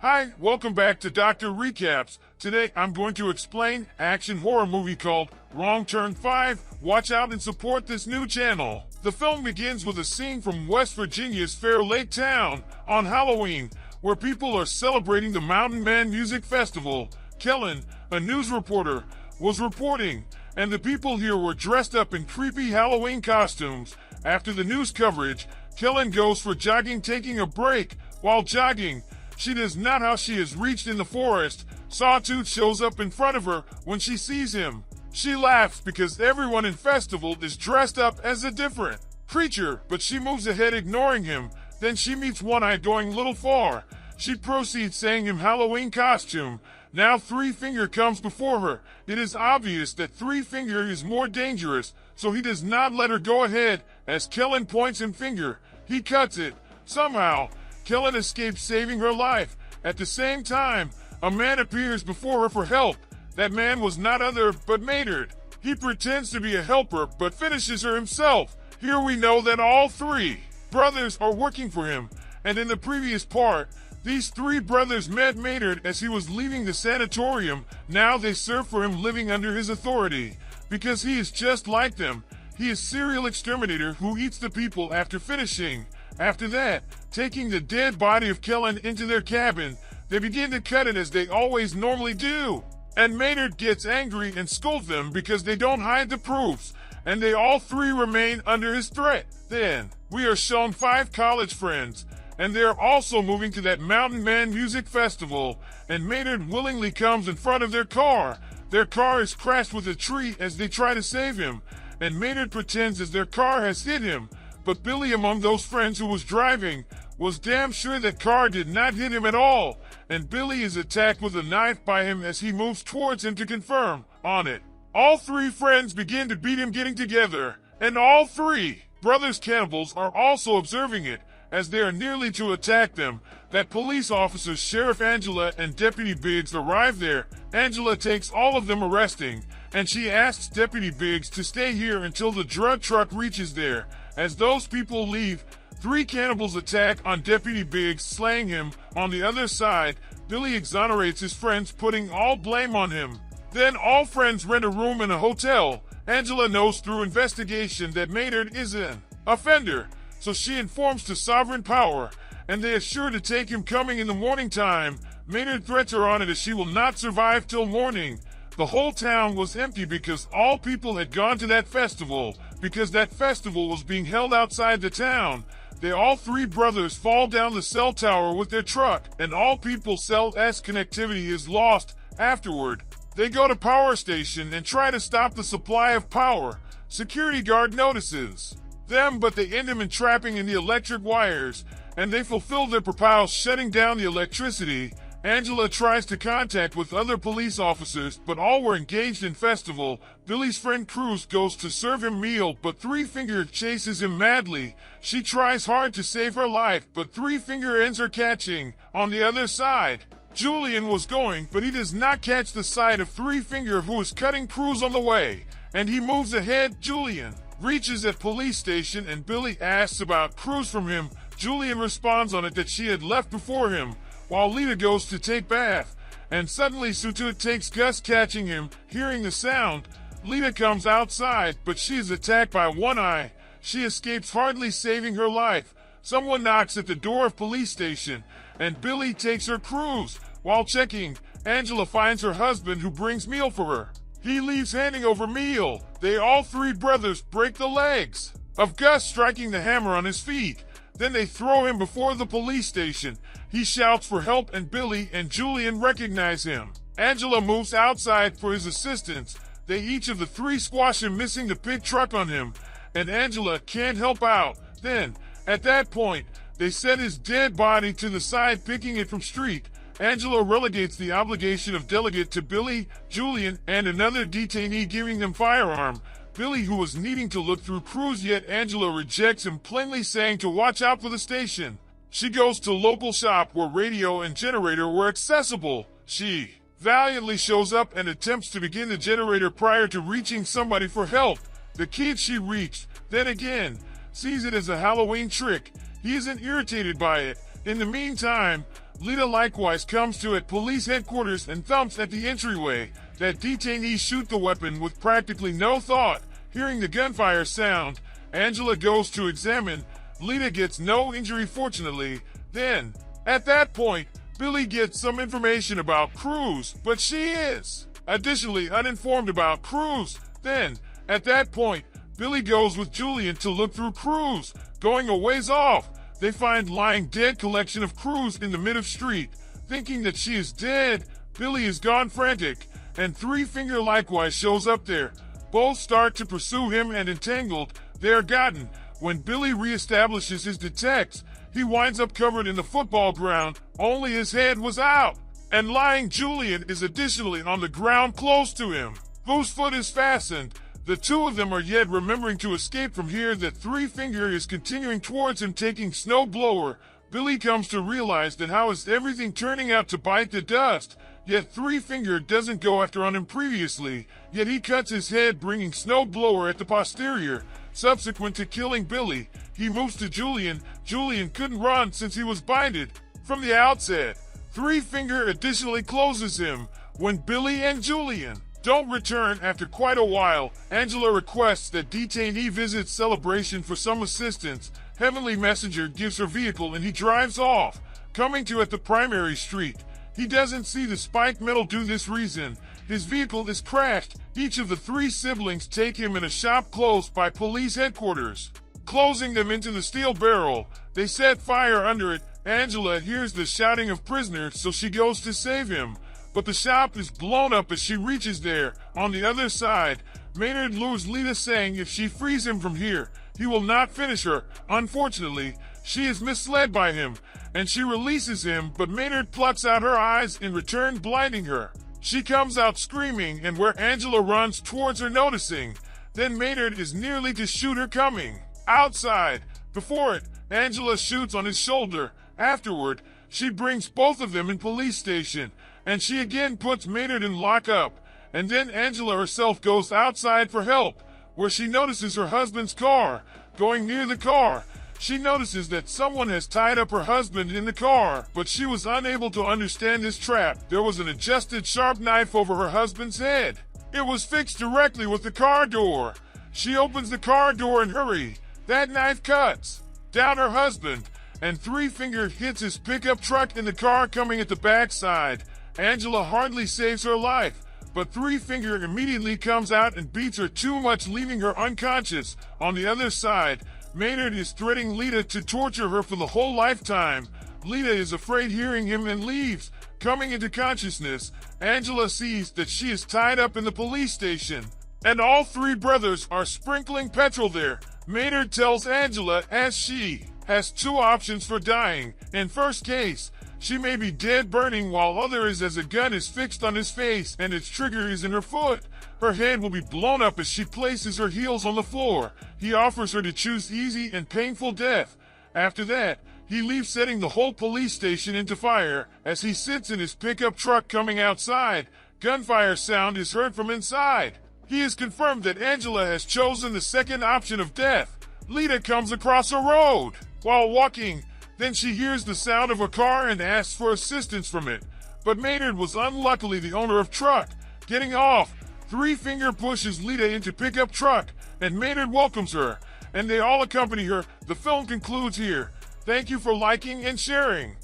Hi, welcome back to Dr. Recaps. Today I'm going to explain action horror movie called Wrong Turn 5. Watch out and support this new channel. The film begins with a scene from West Virginia's Fair Lake town on Halloween, where people are celebrating the Mountain Man Music Festival. Kellen, a news reporter, was reporting, and the people here were dressed up in creepy Halloween costumes. After the news coverage, Kellen goes for jogging, taking a break. While jogging, she does not how she is reached in the forest. Sawtooth shows up in front of her when she sees him. She laughs because everyone in festival is dressed up as a different creature, but she moves ahead ignoring him. Then she meets One-Eye going a little far. She proceeds saying him Halloween costume. Now Three Finger comes before her. It is obvious that Three Finger is more dangerous, so he does not let her go ahead. As Kellen points him finger, he cuts it. Somehow, Kellen escapes, saving her life. At the same time, a man appears before her for help. That man was not other but Maynard. He pretends to be a helper, but finishes her himself. Here we know that all three brothers are working for him, and in the previous part, these three brothers met Maynard as he was leaving the sanatorium. Now they serve for him, living under his authority. Because he is just like them. He is serial exterminator who eats the people after finishing. After that, taking the dead body of Kellen into their cabin, they begin to cut it as they always normally do. And Maynard gets angry and scolds them because they don't hide the proofs, and they all three remain under his threat. Then, we are shown 5 college friends, and they are also moving to that Mountain Man Music Festival, and Maynard willingly comes in front of their car. Their car is crashed with a tree as they try to save him, and Maynard pretends as their car has hit him. But Billy, among those friends who was driving, was damn sure that car did not hit him at all, and Billy is attacked with a knife by him as he moves towards him to confirm on it. All 3 friends begin to beat him getting together, and all 3 brothers Cannibals are also observing it, as they are nearly to attack them. That police officers Sheriff Angela and Deputy Biggs arrive there. Angela takes all of them arresting, and she asks Deputy Biggs to stay here until the drug truck reaches there. As those people leave, 3 cannibals attack on Deputy Biggs, slaying him. On the other side, Billy exonerates his friends, putting all blame on him. Then all friends rent a room in a hotel. Angela knows through investigation that Maynard is an offender, so she informs to Sovereign Power, and they are sure to take him coming in the morning time. Maynard threats her on it as she will not survive till morning. The whole town was empty because all people had gone to that festival, because that festival was being held outside the town. They all 3 brothers fall down the cell tower with their truck, and all people cell's connectivity is lost. Afterward, they go to power station and try to stop the supply of power. Security guard notices them, but they end him entrapping in the electric wires, and they fulfill their purpose, shutting down the electricity. Angela tries to contact with other police officers, but all were engaged in festival. Billy's friend Cruz goes to serve him meal, but Three Finger chases him madly. She tries hard to save her life, but Three Finger ends her catching. On the other side, Julian was going, but he does not catch the sight of Three Finger, who is cutting Cruz on the way, and he moves ahead. Julian reaches at police station, and Billy asks about Cruz from him. Julian responds on it that she had left before him, while Lita goes to take bath, and suddenly Sawtooth takes Gus, catching him. Hearing the sound, Lita comes outside, but she is attacked by One-Eye. She escapes, hardly saving her life. Someone knocks at the door of police station, and Billy takes her Cruz. While checking, Angela finds her husband, who brings meal for her. He leaves handing over meal. They all 3 brothers break the legs of Gus, striking the hammer on his feet. Then they throw him before the police station. He shouts for help, and Billy and Julian recognize him. Angela moves outside for his assistance. They each of the 3 squash him, missing the big truck on him, and Angela can't help out. Then, at that point, they set his dead body to the side, picking it from street. Angela relegates the obligation of delegate to Billy, Julian, and another detainee, giving them firearm. Billy, who was needing to look through Cruz, yet Angela rejects him, plainly saying to watch out for the station. She goes to local shop where radio and generator were accessible. She valiantly shows up and attempts to begin the generator prior to reaching somebody for help. The kid she reached, then again, sees it as a Halloween trick. He isn't irritated by it. In the meantime, Lita likewise comes to at police headquarters and thumps at the entryway. That detainees shoot the weapon with practically no thought. Hearing the gunfire sound, Angela goes to examine. Lita gets no injury fortunately. Then, at that point, Billy gets some information about Cruz, but she is additionally uninformed about Cruz. Then, at that point, Billy goes with Julian to look through Cruz. Going a ways off, they find lying dead collection of Cruz in the mid-of-street. Thinking that she is dead, Billy is gone frantic, and Three Finger likewise shows up there. Both start to pursue him and entangled, they are gotten. When Billy reestablishes his detects, he winds up covered in the football ground, only his head was out. And lying Julian is additionally on the ground close to him, whose foot is fastened. The two of them are yet remembering to escape from here that Three Finger is continuing towards him taking snowblower. Billy comes to realize that how is everything turning out to bite the dust, yet Three Finger doesn't go after on him previously, yet he cuts his head bringing snowblower at the posterior. Subsequent to killing Billy, he moves to Julian. Julian couldn't run since he was binded from the outset. Three Finger additionally closes him. When Billy and Julian don't return after quite a while, Angela requests that detainee visits Celebration for some assistance. Heavenly Messenger gives her vehicle and he drives off. Coming to at the primary street, he doesn't see the spiked metal due this reason. His vehicle is crashed. Each of the three siblings take him in a shop close by police headquarters. Closing them into the steel barrel, they set fire under it. Angela hears the shouting of prisoners, so she goes to save him. But the shop is blown up as she reaches there. On the other side, Maynard lures Lita saying if she frees him from here, he will not finish her. Unfortunately, she is misled by him, and she releases him, but Maynard plucks out her eyes in return, blinding her. She comes out screaming, and where Angela runs towards her noticing. Then Maynard is nearly to shoot her coming. Outside, before it, Angela shoots on his shoulder. Afterward, she brings both of them in police station, and she again puts Maynard in lockup. And then Angela herself goes outside for help, where she notices her husband's car. Going near the car, she notices that someone has tied up her husband in the car, but she was unable to understand this trap. There was an adjusted sharp knife over her husband's head. It was fixed directly with the car door. She opens the car door in a hurry. That knife cuts down her husband, and Three Finger hits his pickup truck in the car coming at the backside. Angela hardly saves her life, but Three Finger immediately comes out and beats her too much, leaving her unconscious. On the other side, Maynard is threatening Lita to torture her for the whole lifetime. Lita is afraid hearing him and leaves. Coming into consciousness, Angela sees that she is tied up in the police station, and all three brothers are sprinkling petrol there. Maynard tells Angela as she has two options for dying. In first case, she may be dead burning, while other is as a gun is fixed on his face and its trigger is in her foot. Her head will be blown up as she places her heels on the floor. He offers her to choose easy and painful death. After that, he leaves, setting the whole police station into fire. As he sits in his pickup truck coming outside, gunfire sound is heard from inside. He is confirmed that Angela has chosen the second option of death. Lita comes across a road while walking. Then she hears the sound of a car and asks for assistance from it. But Maynard was unluckily the owner of truck. Getting off, Three Finger pushes Lita into pickup truck, and Maynard welcomes her, and they all accompany her. The film concludes here. Thank you for liking and sharing.